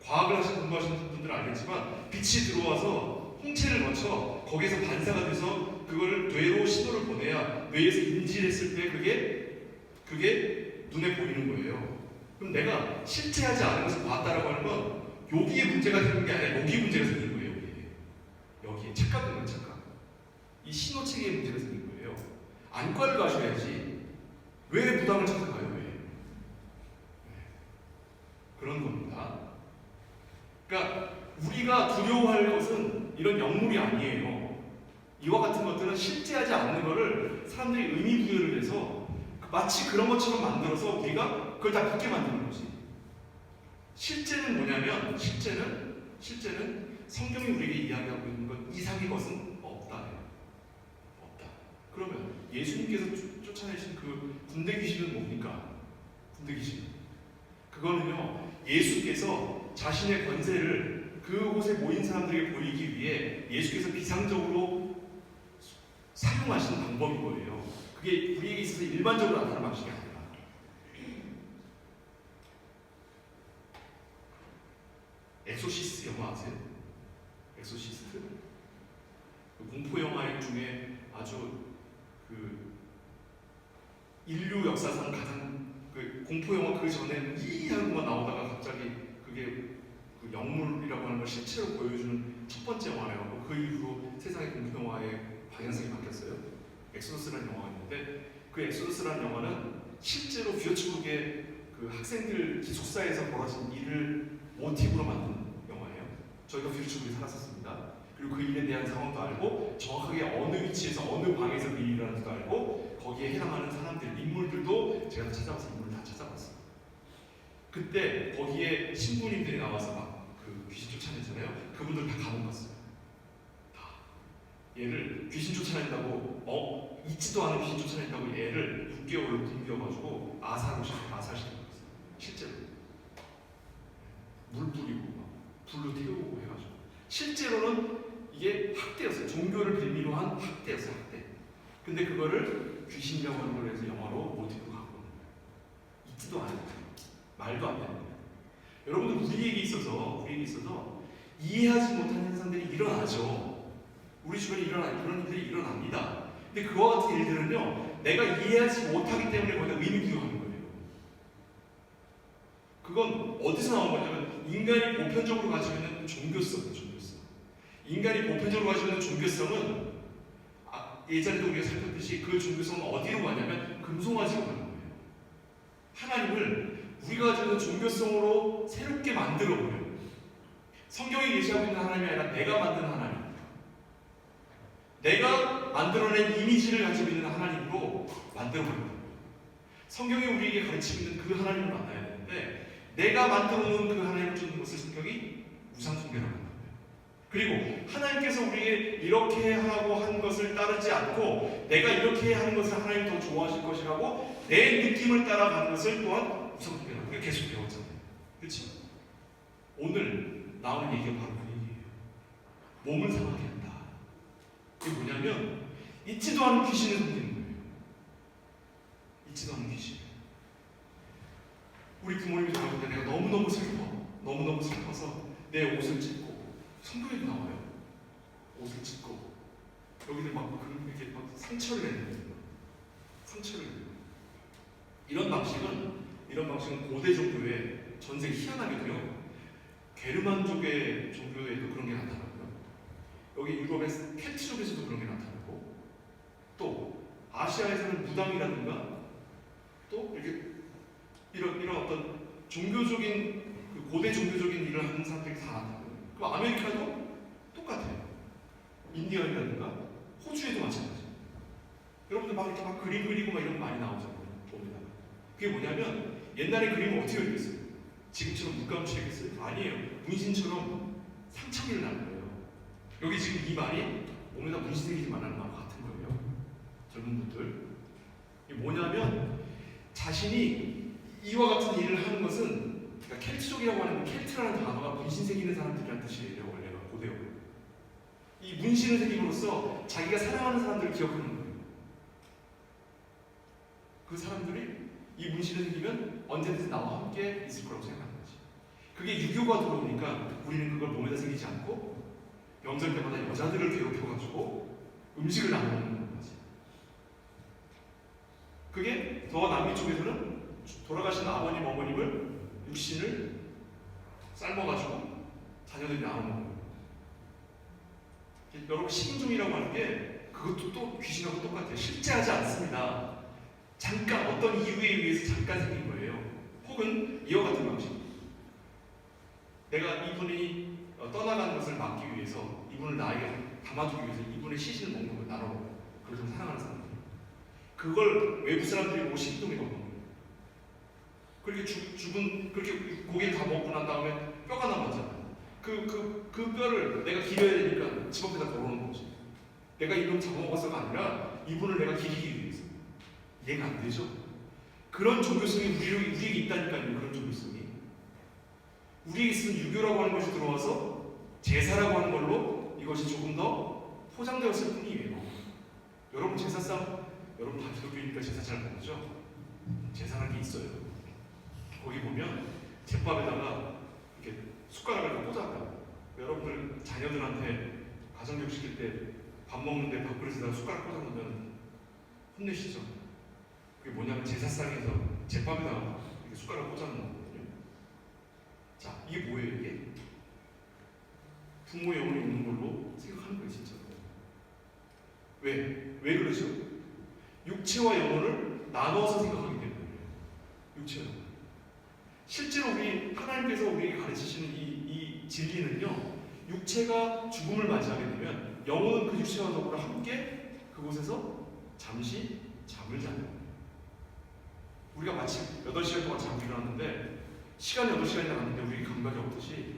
과학을 공부하시는 분들은 알겠지만 빛이 들어와서 홍채를 거쳐 거기에서 반사가 돼서 그걸 뇌로 신호를 보내야 뇌에서 인지했을 때 그게 눈에 보이는 거예요. 그럼 내가 실제하지 않은 것을 봤다라고 하는 건 여기에 문제가 생긴 게 아니라 여기에 문제가 생긴 거예요. 여기에 착각인 거예요. 착각. 이 신호 체계에 문제가 생긴 거예요. 안과를 가셔야지 왜 무당을 찾아가요? 왜? 그런 겁니다. 그러니까 우리가 두려워할 것은 이런 영물이 아니에요. 이와 같은 것들은 실제하지 않는 것을 사람들이 의미 부여를 해서 마치 그런 것처럼 만들어서 우리가 그걸 다 믿게 만드는 거지. 실제는 뭐냐면 실제는 성경이 우리에게 이야기하고 있는 것 이상의 것은 없다. 그러면 예수님께서 쫓아내신 그 군대 귀신은 뭡니까? 군대 귀신. 그거는요, 예수께서 자신의 권세를 그곳에 모인 사람들에게 보이기 위해 예수께서 비상적으로 사용하시는 방법인 거예요. 그게 우리에게 있어서 일반적으로 나타나는 방식이 아니라. 엑소시스트 영화 아세요? 엑소시스트? 그 공포 영화 중에 아주 그 인류 역사상 가장 그 공포 영화 그 전에 하는 거 나오다가 갑자기 그게 그 영물이라고 하는 걸 실체로 보여주는 첫 번째 영화래요. 그 이후로 세상의 공포 영화의 방향성이 바뀌었어요. 엑소더스라는 영화가 있는데 그 엑소더스라는 영화는 실제로 뷰어츠북의 그 학생들 기숙사에서 벌어진 일을 모티브로 만든 영화예요. 저희가 뷰어츠북에 살았었습니다. 그리고 그 일에 대한 상황도 알고 정확하게 어느 위치에서 어느 방에서 그 일을 하는지도 알고 거기에 해당하는 사람들, 인물들도 제가 찾아봤어요. 인물을 다 찾아봤어요. 그때 거기에 신부님들이 나와서 막 그 귀신 쫓아내잖아요. 그분들 다 감옥 갔어요. 얘를 귀신 쫓아낸다고 있지도 않은 귀신 쫓아낸다고 얘를 6개월로 굶겨가지고 아사시키는 거였어요. 실제로 물 뿌리고 막 불로 태우고 해가지고 실제로는 이게 학대였어요. 종교를 빌미로 한 학대였어요. 학대. 근데 그거를 귀신이라고 하는 걸 해서 영화로 모티브로 갖고 오는 거예요. 있지도 않은 거예요. 말도 안 되는 거예요. 여러분들 우리에게 있어서 이해하지 못하는 현상들이 일어나죠. 우리 주변에 그런 일들이 일어납니다. 근데 그와 같은 일들은요, 내가 이해하지 못하기 때문에 거기다 의미 부여하는 거예요. 그건 어디서 나온 거냐면 인간이 보편적으로 가지고 있는 종교성이에요. 인간이 보편적으로 가지고 있는 종교성은 예전에도 우리가 살폈듯이 그 종교성은 어디로 가냐면 금송아지로 가는 거예요. 하나님을 우리가 가지고 있는 종교성으로 새롭게 만들어버려요. 성경이 계시하고 있는 하나님이 아니라 내가 만든 하나님, 내가 만들어낸 이미지를 가지고 있는 하나님으로 만들어버립니다. 성경이 우리에게 가르치고 있는 그 하나님을 만나야 되는데 내가 만들어놓은 그 하나님을 주는 것을 성경이 우상숭배라고 합니다. 그리고 하나님께서 우리에게 이렇게 하라고 한 것을 따르지 않고 내가 이렇게 하는 것을 하나님 더 좋아하실 것이라고 내 느낌을 따라가는 것을 또한 우상숭배라고 우리가 계속 배웠잖아요. 그렇죠? 오늘 나오는 얘기가 바로 그 얘기예요. 몸을 상하게 한다. 그게 뭐냐면 있지도 않은 귀신을 섬기는 거예요. 있지도 않은 귀신. 우리 부모님이 저럴 때 내가 너무너무 슬퍼서 내 옷을 찢고 성경에도 나와요. 옷을 찢고 여기를 막 이렇게 막 상처를 내는 거예요. 상처를 내는 거예요. 이런 방식은 고대 종교의 전생 희한하게도요. 게르만족의 종교에도 그런 게 나타나고요. 여기 유럽의 켈트족에서도 그런 게 나타나고 또 아시아에서는 무당이라든가 또 이런 어떤 종교적인 고대 종교적인 일을 하는 사람들이 다 나타나요. 그럼 아메리카도 똑같아요. 인디언이라든가 호주에도 마찬가지예요. 여러분들 막 이렇게 막 그림 그리고 막 이런 거 많이 나오잖아요. 봅니다. 그게 뭐냐면 옛날에 그림을 어떻게 그렸어요? 지금처럼 물감칠했어요? 아니에요. 문신처럼 상처를 나는 거예요. 여기 지금 이 말이 몸에다 문신 생기지 말라는 말과 같은 거예요. 젊은 분들. 이게 뭐냐면 자신이 이와 같은 일을 하는 것은 그러니까 켈트족이라고 하는 켈트라는 단어가 문신 새기는 사람들이라는 뜻이에요. 원래가 고대어로. 이 문신을 새김으로써 자기가 사랑하는 사람들을 기억하는 거예요. 그 사람들이 이 문신을 새기면 언제든지 나와 함께 있을 거라고 생각하는 거지. 그게 유교가 들어오니까 우리는 그걸 몸에다 새기지 않고 명절 때마다 여자들을 괴롭혀가지고 음식을 나누는 거지. 그게 더 남미 쪽에서는 돌아가신 아버님, 어머님을 육신을 삶아가지고 자녀들이 나눠 먹어요. 여러분 식인종이라고 하는 게 그것도 또 귀신하고 똑같아요. 실제하지 않습니다. 잠깐 어떤 이유에 의해서 잠깐 생긴 거예요. 혹은 이와 같은 방식. 내가 이분이 떠나가는 것을 막기 위해서 이분을 나에게 담아주기 위해서 이분의 시신을 먹는 걸 나눠 먹어요. 그걸 좀 사랑하는 사람들. 그걸 외부 사람들이 보고 식인종이라고 먹는 거예요. 그렇게 그렇게 고기를 다 먹고 난 다음에 뼈가 남았잖아요. 그 뼈를 내가 기려야 되니까 집 앞에다 걸어놓는 거지. 내가 이걸 잡아먹었어가 아니라 이분을 내가 기리기 위해서. 이해가 안 되죠? 그런 종교성이 우리에게 있다니까요. 그런 종교성이. 우리에게 있으면 유교라고 하는 것이 들어와서 제사라고 하는 걸로 이것이 조금 더 포장되었을 뿐이에요. 여러분 제사상, 여러분 다 기독교니까 제사 잘 모르죠? 제사라는 게 있어요. 거기 보면 잿밥에다가 이렇게 숟가락을 꽂아요. 여러분들 자녀들한테 가정교육 시킬 때 밥 먹는데 밥그릇에다가 숟가락 꽂아놓으면 혼내시죠? 그게 뭐냐면 제사상에서 잿밥에다가 이렇게 숟가락 꽂아놓는 거거든요. 자, 이게 뭐예요 이게? 부모의 영혼이 있는 걸로 생각하는 거예요 진짜. 왜 그러죠? 육체와 영혼을 나눠서 생각하기 때문에. 육체와 영혼. 실제로 하나님께서 우리에게 가르치시는 이 진리는요, 육체가 죽음을 맞이하게 되면 영혼은 그 육체와 더불어 함께 그곳에서 잠시 잠을 자는 거예요. 우리가 마치 8시간 동안 자고 일어났는데 시간이 8시간이 나갔는데 우리 감각이 없듯이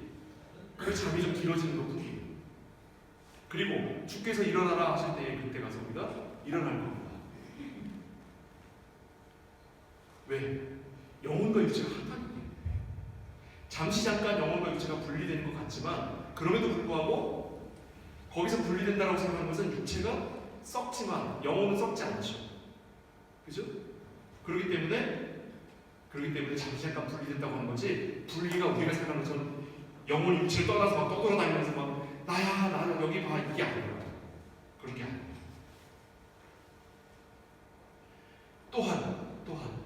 그 잠이 좀 길어지는 것 뿐이에요. 그리고 주께서 일어나라 하실 때 그때 가서 우리가 일어날 겁니다. 왜? 영혼과 육체가 하나이기 때문에. 잠시 잠깐 영혼과 육체가 분리되는 것 같지만 그럼에도 불구하고 거기서 분리된다고 생각하는 것은 육체가 썩지만 영혼은 썩지 않죠. 그죠? 그렇기 때문에 잠시 잠깐 분리된다고 하는 거지, 분리가 우리가 생각하는 것처럼 영혼이 육체를 떠나서 막 떠돌아다니면서 막 나는 여기 봐, 이게 아니라 그런 게 아니에요. 또한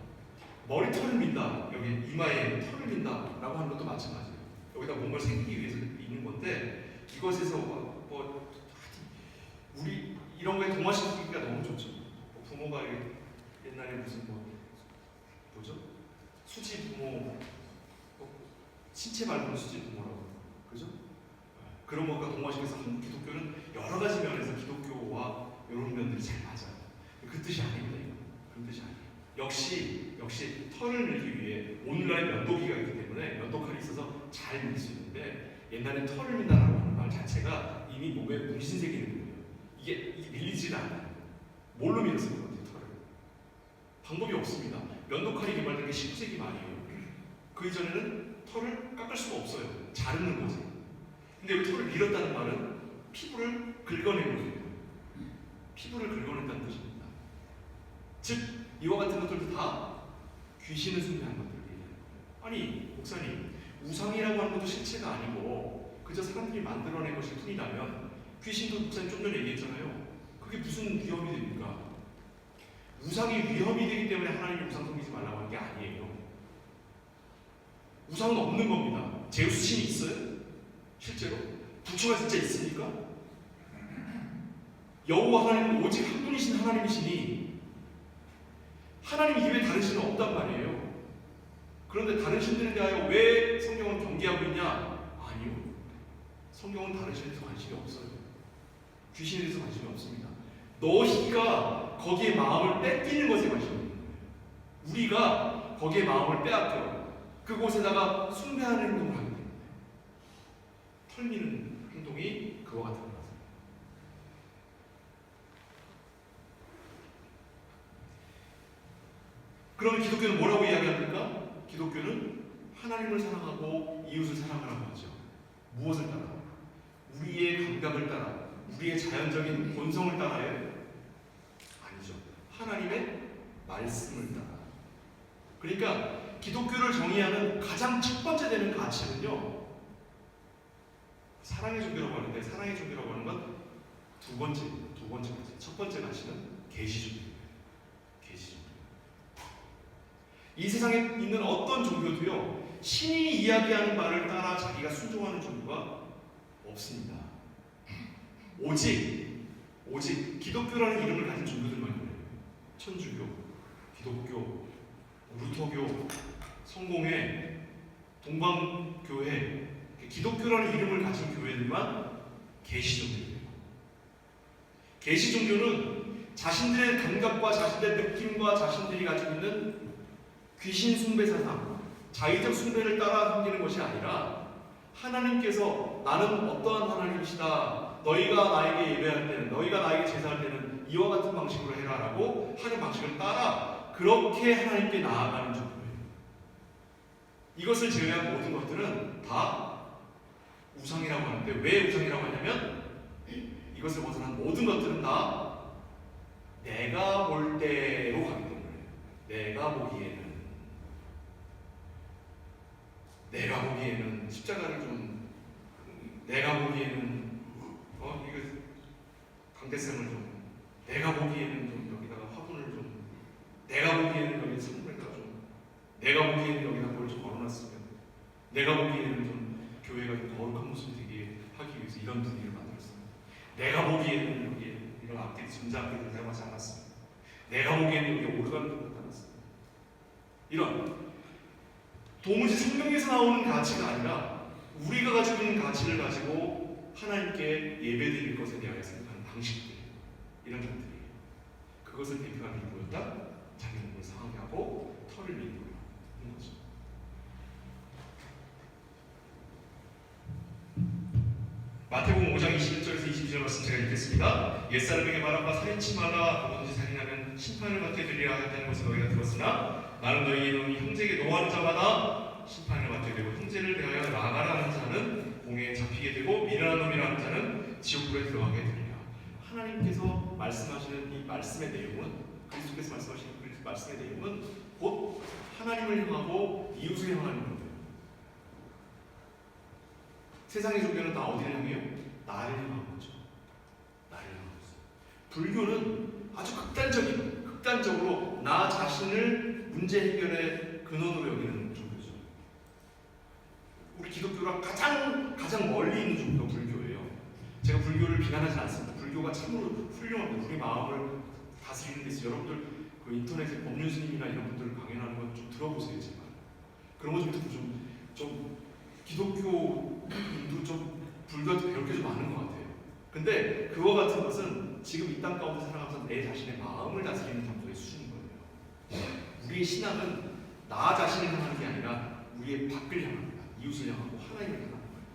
머리털을 민다, 여기 이마에 털을 민다 라고 하는 것도 마찬가지예요. 여기다 뭔가를 새기기 위해서 있는 건데, 이것에서 우리 이런 거에 동화시키기가 너무 좋죠. 부모가 옛날에 무슨 뭐죠? 수지 부모, 신체 말고는 수지 부모라고, 그죠? 그런 것과 동화시켜서 한국 기독교는 여러 가지 면에서 기독교와 이런 면들이 잘 맞아요. 그 뜻이 아닙니다. 이거. 그런 뜻이 아니에요. 역시 털을 밀기 위해 오늘날의 면도기가 있기 때문에 면도칼이 있어서 잘 밀 수 있는데, 옛날에 털을 민다라고 하는 말 자체가 이미 몸에 문신색이 있는 거예요. 이게 밀리지가 않아요. 뭘로 밀었을 것 같아요, 털을? 방법이 없습니다. 면도칼이 개발된 게 19세기 말이에요. 그 이전에는 털을 깎을 수가 없어요. 자르는 거지. 근데 여기 털을 밀었다는 말은 피부를 긁어내는 거예요. 피부를 긁어낸다는 뜻입니다. 즉, 이와 같은 것들도 다 귀신을 숭배하는 것들이에요. 아니, 목사님, 우상이라고 하는 것도 실체가 아니고 그저 사람들이 만들어낸 것일 뿐이라면, 귀신도 목사님 좀 전에 얘기했잖아요. 그게 무슨 위험이 됩니까? 우상이 위험이 되기 때문에 하나님이 우상 섬기지 말라고 하는 게 아니에요. 우상은 없는 겁니다. 제우스 신이 있어요? 실제로? 부처가 진짜 있습니까? 여호와 하나님은 오직 한 분이신 하나님이시니 하나님 이외에 다른 신은 없단 말이에요. 그런데 다른 신들에 대하여 왜 성경은 경계하고 있냐? 아니요. 성경은 다른 신에 대해서 관심이 없어요. 귀신에 대해서 관심이 없습니다. 너희가 거기에 마음을 뺏기는 것에 관심이 있는 거예요. 우리가 거기에 마음을 빼앗겨 그곳에다가 숭배하는 행동을 하기 때문에 털미는 행동이 그와 같은 거라서. 그러면 기독교는 뭐라고 이야기합니까? 기독교는 하나님을 사랑하고 이웃을 사랑하라고 하죠. 무엇을 따라? 우리의 감각을 따라, 우리의 자연적인 본성을 따라요? 아니죠. 하나님의 말씀을 따라. 그러니까 기독교를 정의하는 가장 첫 번째 되는 가치는요, 사랑의 종교라고 하는데, 사랑의 종교라고 하는 건 두 번째 가치. 첫 번째 가치는 계시종교예요. 계시종교. 이 세상에 있는 어떤 종교도요, 신이 이야기하는 말을 따라 자기가 순종하는 종교가 없습니다. 오직 기독교라는 이름을 가진 종교들만 그래요. 천주교, 기독교, 루터교, 성공회, 동방교회, 기독교라는 이름을 가진 교회들만 계시종교예요. 계시종교는 자신들의 감각과 자신들의 느낌과 자신들이 가지고 있는 귀신 숭배 사상, 자의적 숭배를 따라 섬기는 것이 아니라, 하나님께서 나는 어떠한 하나님이시다, 너희가 나에게 예배할 때는, 너희가 나에게 제사할 때는 이와 같은 방식으로 해라 라고 하는 방식을 따라 그렇게 하나님께 나아가는 종교예요. 이것을 제외한 모든 것들은 다 우상이라고 하는데, 왜 우상이라고 하냐면, 이것을 벗어난 모든 것들은 다 내가 볼 때로 가기 때문에, 내가 보기에는 십자가를 좀, 내가 보기에는 이거 강대상을 좀, 내가 보기에는 좀 여기다가 화분을 좀, 내가 보기에는 여기 선물에다가 좀, 내가 보기에는 여기다 뭘 좀 걸어놨으면, 내가 보기에는 좀 교회가 좀 거룩한 모습이 되게 하기 위해서 이런 분위기를 만들었어요. 내가 보기에는 여기 이런 악기, 전자악기를 사용하지 않았습니다. 내가 보기에는 여기 오르간을 갖다 놨습니다. 이런 도무지 성경에서 나오는 가치가 아니라 우리가 가지고 있는 가치를 가지고 하나님께 예배드릴 것에 대하여 생각하는 방식들, 이런 것들이에요. 그것을 대표하는 게 뭐였다? 자기 몸을 상하게 하고 털을 밀는 거죠. 마태복음 5장 21절에서 22절 22절 말씀 제가 읽겠습니다. 옛사람에게 말한 바 살인치 말라. 누구든지 살인하면 심판을 받게 되리라 했다는 것을 너희가 들었으나 나는 너희의 이름이 형제에게 노하는 자마다 심판을 받게 되고 형제를 대하여 나가라 하는 자는 공에 잡히게 되고 미련한 놈이라 하는 자는 지옥불에 들어가게 되리라. 하나님께서 말씀하시는 이 말씀의 내용은, 그리스도께서 말씀하시는 그 말씀의 내용은 곧 하나님을 향하고 이웃을 향하는 거예요. 세상의 종교는 다 어디를 향해요? 나를 향하는 거죠. 나를 향하고 있어요. 불교는 아주 극단적으로 나 자신을 문제 해결의 근원으로 여기는 종교죠. 우리 기독교랑 가장 멀리 있는 종교가 불교예요. 제가 불교를 비난하지 않습니다. 불교가 참으로 훌륭합니다. 우리 마음을 다스리는 데 있어서 여러분들 그 인터넷에 법륜 스님이나 이런 분들 강연하는 건 좀 들어보세요. 제발. 그런 거 좀 듣고 좀 기독교인도 좀 불교한테 배울 게 좀 많은 것 같아요. 근데 그와 같은 것은 지금 이 땅 가운데 살아가면서 내 자신의 마음을 다스리는 정도의 수준인 거예요. 우리의 신앙은 나 자신을 향하는 게 아니라 우리의 밖을 향합니다. 이웃을 향하고 하나님을 향하는 거예요.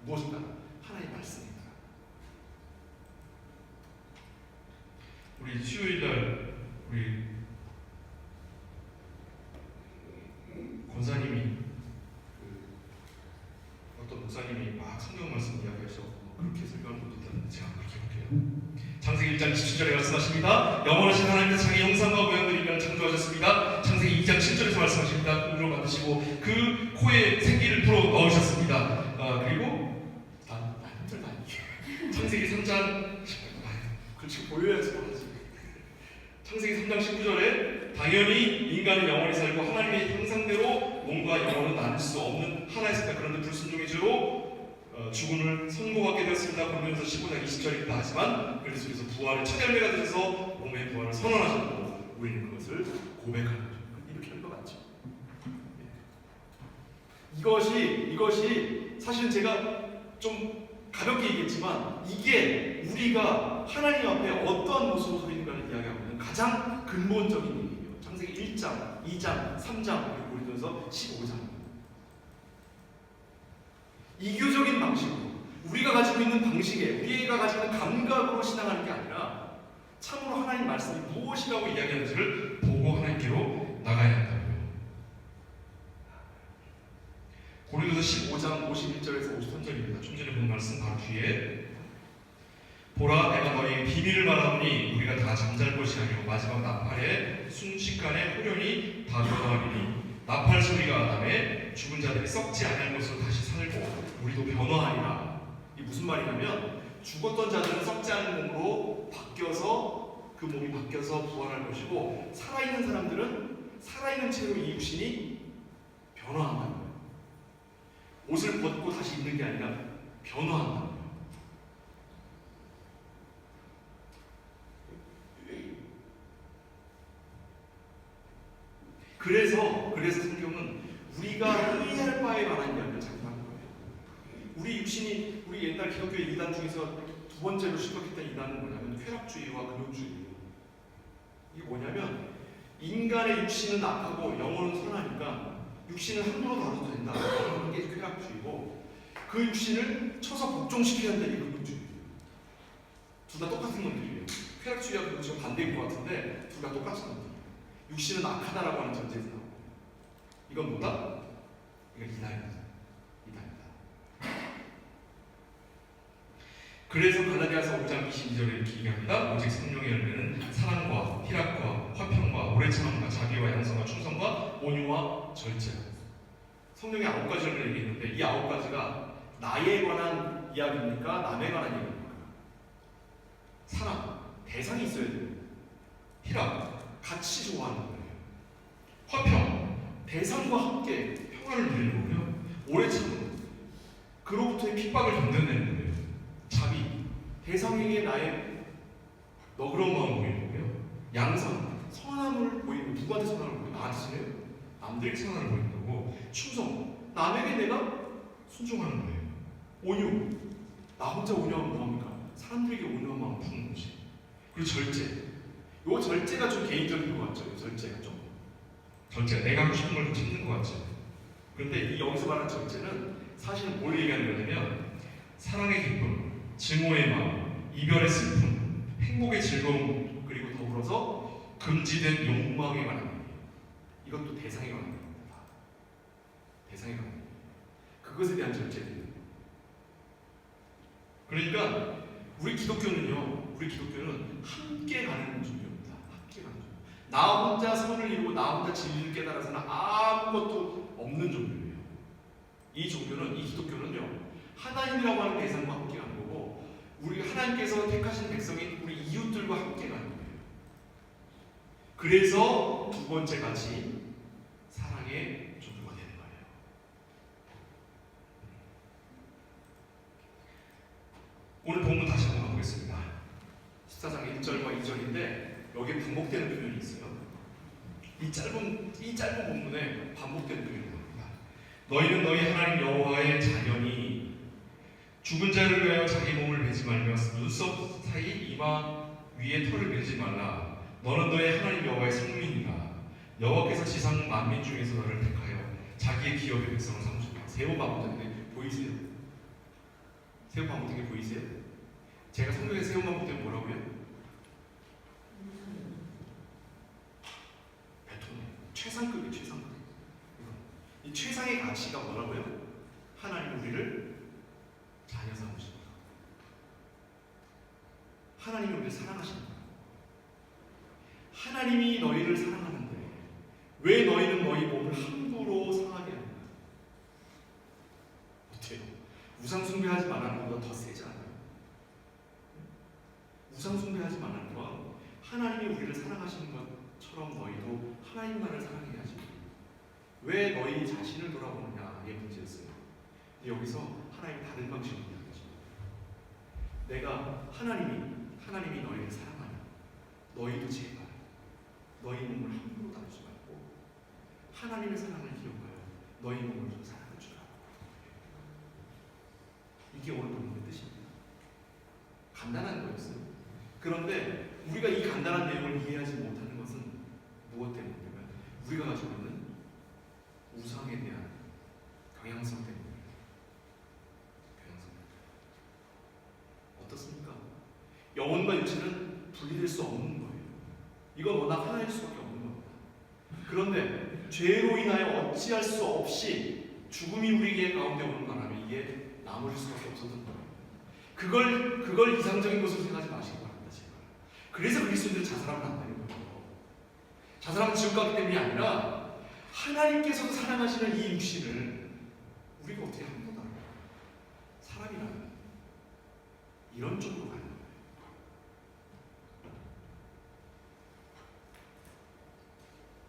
무엇일까? 하나님의 말씀입니다. 우리 수요일날 우리 권사님이 어떤 목사님이 막 성경 말씀 이야기해서 그렇게 설교하는 것도 있다는데 제가 그렇게 볼게요. 창세기 1장 17절에 말씀하십니다. 영원하신 하나님께서 자기 형상과 모양대로 인간을 창조하셨습니다. 창세기 2장 7절에서 말씀하십니다. 눈으로 만드시고 그 코에 생기를 불어 넣으셨습니다. 그리고 난 힘들다. 창세기 3장 그렇지 보여야지 말하지. 창세기 3장 19절에 당연히 인간은 영원히 살고 하나님의 형상대로 몸과 영혼은 나눌 수 없는 하나였습니다. 그런데 불순종의 죄로 죽음을 선고받게 되었습니다. 그러면서 15장 20절입니다. 하지만 그리스도께서 부활의 첫 열매가 되셔서 몸의 부활을 선언하셨고 우리는 그것을 고백하는 거죠. 이렇게 할 것 같죠. 이것이 사실은 제가 좀 가볍게 얘기했지만 이게 우리가 하나님 앞에 어떠한 모습으로 서 있는가를 이야기하고 있는 가장 근본적인 얘기예요. 창세기 1장, 2장, 3장, 그리고 고린도서 15장. 이교적인 방식으로 우리가 가지고 있는 방식에 우리가 가지고 있는 감각으로 신앙하는 게 아니라 참으로 하나님 말씀이 무엇이라고 이야기하는지를 보고 하나님께로 나가야 한다고요. 고린도서 15장 51절에서 53절입니다. 좀 전에 본 말씀 바로 뒤에 보라 내가 너희에게 비밀을 말하노니 우리가 다 잠잘 것이 아니고 마지막 나팔에 순식간에 호련히 다 변화하리니 나팔 소리가 나매 죽은 자들이 썩지 않을 것으로 다시 살고 우리도 변화하리라. 이게 무슨 말이냐면 죽었던 자들은 썩지 않은 몸으로 바뀌어서 그 몸이 바뀌어서 부활할 것이고 살아있는 사람들은 살아있는 채로 이 육신이 변화한다는 거예요. 옷을 벗고 다시 입는 게 아니라 변화한다는 거예요. 그래서 성경은 우리가 회의할 바에 관한 이야기를 자꾸 하는 거예요. 우리 육신이 우리 옛날 기독교의 이단 중에서 두 번째로 시작했던 이단은 뭐냐면 쾌락주의와 금욕주의예요. 이게 뭐냐면 인간의 육신은 악하고 영혼은 선하니까 육신을 함부로 다뤄도 된다. 그런 게 쾌락주의고 그 육신을 쳐서 복종시켜야 한다. 이게 금욕주의예요. 둘 다 똑같은 놈들이에요. 쾌락주의와 금욕주의가 반대인 것 같은데 둘 다 똑같은 놈들이에요. 육신은 악하다라고 하는 전제에서 나오고 이건 뭐다? 이건 이단입니다. 그래서 갈라디아서 5장 22절에 이렇게 얘기합니다. 오직 성령의 열매는 사랑과 희락과 화평과 오래 참음과 자비와 양성과 충성과 온유와 절제. 성령의 9가지 열매를 얘기했는데 이 9가지가 나에 관한 이야기입니까? 남에 관한 이야기입니까? 사랑, 대상이 있어야 돼요. 희락, 같이 좋아하는 거예요. 화평, 대상과 함께 평화를 누리는 거고요. 오래 참음, 그로부터의 핍박을 견뎌내는 거예요. 자비, 대상에게 나의 너그러운 마음을 보이는 거고요. 양성, 선함을 보이는 거. 누구한테 선함을 보이는 거? 나한테서요? 남들에게 선함을 보이는 거고. 충성, 남에게 내가 순종하는 거예요. 온유, 나 혼자 온유하면 뭐합니까? 사람들에게 온유한 마음을 푸는 거지. 그리고 절제, 요 절제가 좀 개인적인 것 같죠? 절제가 좀 내가 하고 싶은 걸 좀 참는 것 같죠? 그런데 이 여기서 말하는 절제는 사실은 뭘 얘기하는 거냐면 사랑의 기쁨, 증오의 마음, 이별의 슬픔, 행복의 즐거움, 그리고 더불어서 금지된 욕망에 관한 얘기예요. 이것도 대상에 관한 얘기입니다. 대상에 관한 얘기. 그것에 대한 절제들. 그러니까 우리 기독교는 함께 가는 종교입니다. 함께 가는 종교. 나 혼자 선을 이루고 나 혼자 진리를 깨달아서는 아무것도 없는 종교예요. 이 종교는, 이 기독교는요, 하나님이라고 하는 대상과 함께 가는 거고, 우리 하나님께서 택하신 백성인 우리 이웃들과 함께 가는 거예요. 그래서 두 번째 가지 사랑의 종교가 되는 거예요. 오늘 본문 다시 한번 가보겠습니다. 14장 1절과 2절인데 여기에 반복되는 표현이 있어요. 이 짧은 본문에 반복되는 표현이 나옵니다. 너희는 너희 하나님 여호와의 자녀니 죽은 자를 위하여 자기 몸을 베지 말며 눈썹 사이 이마 위에 털을 베지 말라. 너는 너희 하나님 여호와의 성민이라. 여호와께서 지상 만민 중에서 너를 택하여 자기의 기업의 백성을 삼으셨다. 세번 반복되는데 보이세요? 세번 반복된 게 보이세요? 제가 성경에 세번 반복되면 뭐라고요? 베톤. 최상급이 최상급. 이 최상의 가치가 뭐라고요? 하나님 우리를 자녀 삼으신다. 하나님이 우리를 사랑하신다. 하나님이 너희를 사랑하는데 왜 너희는 너희 몸을 함부로 상하게 하는가? 어때요? 우상 숭배하지 말라는 것보다 더 세지 않아요? 우상 숭배하지 말라는 건 하나님이 우리를 사랑하시는 것처럼 너희도 하나님만을 사랑해야지. 왜 너희 자신을 돌아보느냐? 이게 문제였어요. 근데 여기서 하나님 다른 방식으로 이야기하죠. 내가 하나님이 너희를 사랑하냐? 너희도 제발 너희 몸을 함부로 다루지 말고 하나님의 사랑을 기억하여 너희 몸을 좀 사랑해 주라. 이게 오늘 본문의 뜻입니다. 간단한 거였어요. 그런데 우리가 이 간단한 내용을 이해하지 못하는 것은 무엇 때문이냐면 우리가 가지고 있는 우상에 대한 경향성 때문이에요. 경향성. 어떻습니까? 영혼과 육체는 분리될 수 없는 거예요. 이건 워낙 하나일 수밖에 없는 겁니다. 그런데 죄로 인하여 어찌할 수 없이 죽음이 우리 가운데 오는 바람에 이게 나무릴 수밖에 없었던 거예요. 그걸 이상적인 것으로 생각하지 마시기 바랍니다. 제발. 그래서 그리스도인들은 자살하면 안 되는 거예요. 자살하면 지옥 가기 때문이 아니라 하나님께서도 사랑하시는 이 육신을 우리가 어떻게 함부로 다뤄요? 사람이라면 이런 쪽으로 가는 거예요.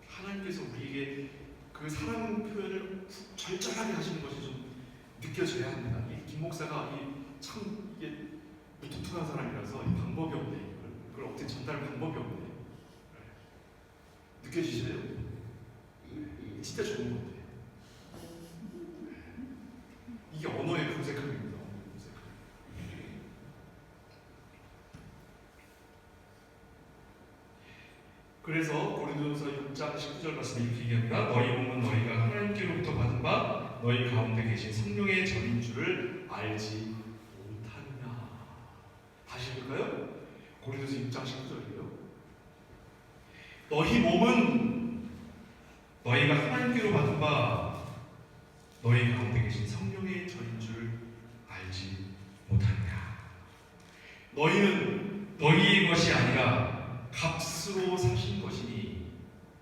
하나님께서 우리에게 그 사랑 표현을 절절하게 하시는 것이 좀 느껴져야 합니다. 이 김 목사가 참 이게 무뚝뚝한 사람이라서 방법이 없네. 그걸 어떻게 전달할 방법이 없네. 느껴지시나요? 진짜 좋은 건데. 이게 언어의 분색함입니다. 그래서 고린도전서 6장 19절 말씀 이렇게 얘기합니다. 너희 몸은 너희가 하나님께로부터 받은 바 너희 가운데 계신 성령의 전인 줄을 알지 못하느냐. 다시 읽을까요? 고린도전서 6장 19절이에요. 너희 몸은 너희가 하나님께로 받은 바 너희 가운데 계신 성령의 전인 줄 알지 못하느냐. 너희는 너희의 것이 아니라 값으로 사신 것이니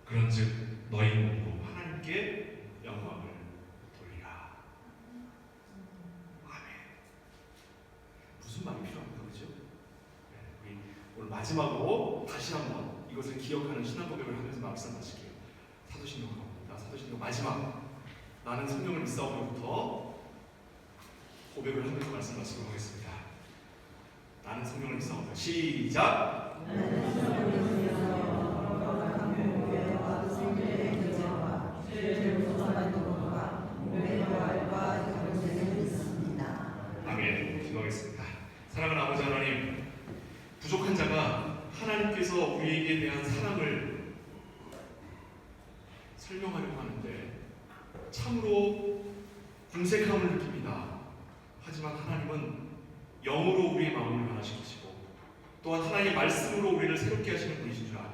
그런즉 너희 몸으로 하나님께 영광을 돌리라. 아멘. 무슨 말이 필요합니까? 그렇죠? 우리 오늘 마지막으로 다시 한번 이것을 기억하는 신앙 고백을 하면서 말씀 마칠게요. 사도신경 갑니다. 사도신경 마지막 나는 성령을 믿사오면부터 고백을 하면서 말씀 마치도록 하겠습니다. 나는 성령을 믿사오다. 시작. 아멘. 기도하겠습니다. 사랑하는 아버지 하나님, 부족한 자가 하나님께서 우리에게 대한 사랑을 설명하려고 하는데 참으로 궁색함을 느낍니다. 하지만 하나님은 영으로 우리의 마음을 변화시키시고 말씀으로 우리를 새롭게 하시는 분이신 줄 아니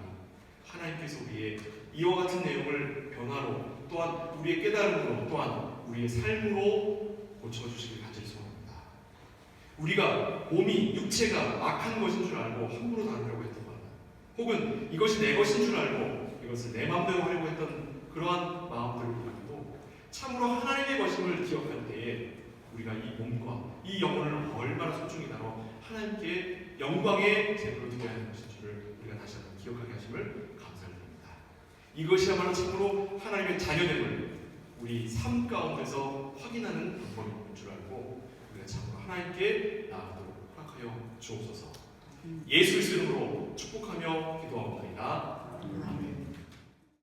하나님께서 우리의 이와 같은 내용을 변화로 또한 우리의 깨달음으로 또한 우리의 삶으로 고쳐주시길 간절히 소원합니다. 우리가 몸이 육체가 악한 것인 줄 알고 함부로 다루려고 했던 것, 혹은 이것이 내 것인 줄 알고 이것을 내 마음대로 하려고 했던 그러한 마음들보다도 참으로 하나님의 것임을 기억할 때에 우리가 이 몸과 이 영혼을 얼마나 소중히 다뤄 하나님께 영광의 제물로 드려야 하는 것인 줄을 우리가 다시 한번 기억하게 하심을 감사드립니다. 이것이야말로 참으로 하나님의 자녀됨을 우리 삶 가운데서 확인하는 방법인 줄 알고 우리가 참으로 하나님께 나아가도록 허락하여 주옵소서. 예수 그리스도 이름으로 축복하며 기도하옵나이다. 아멘.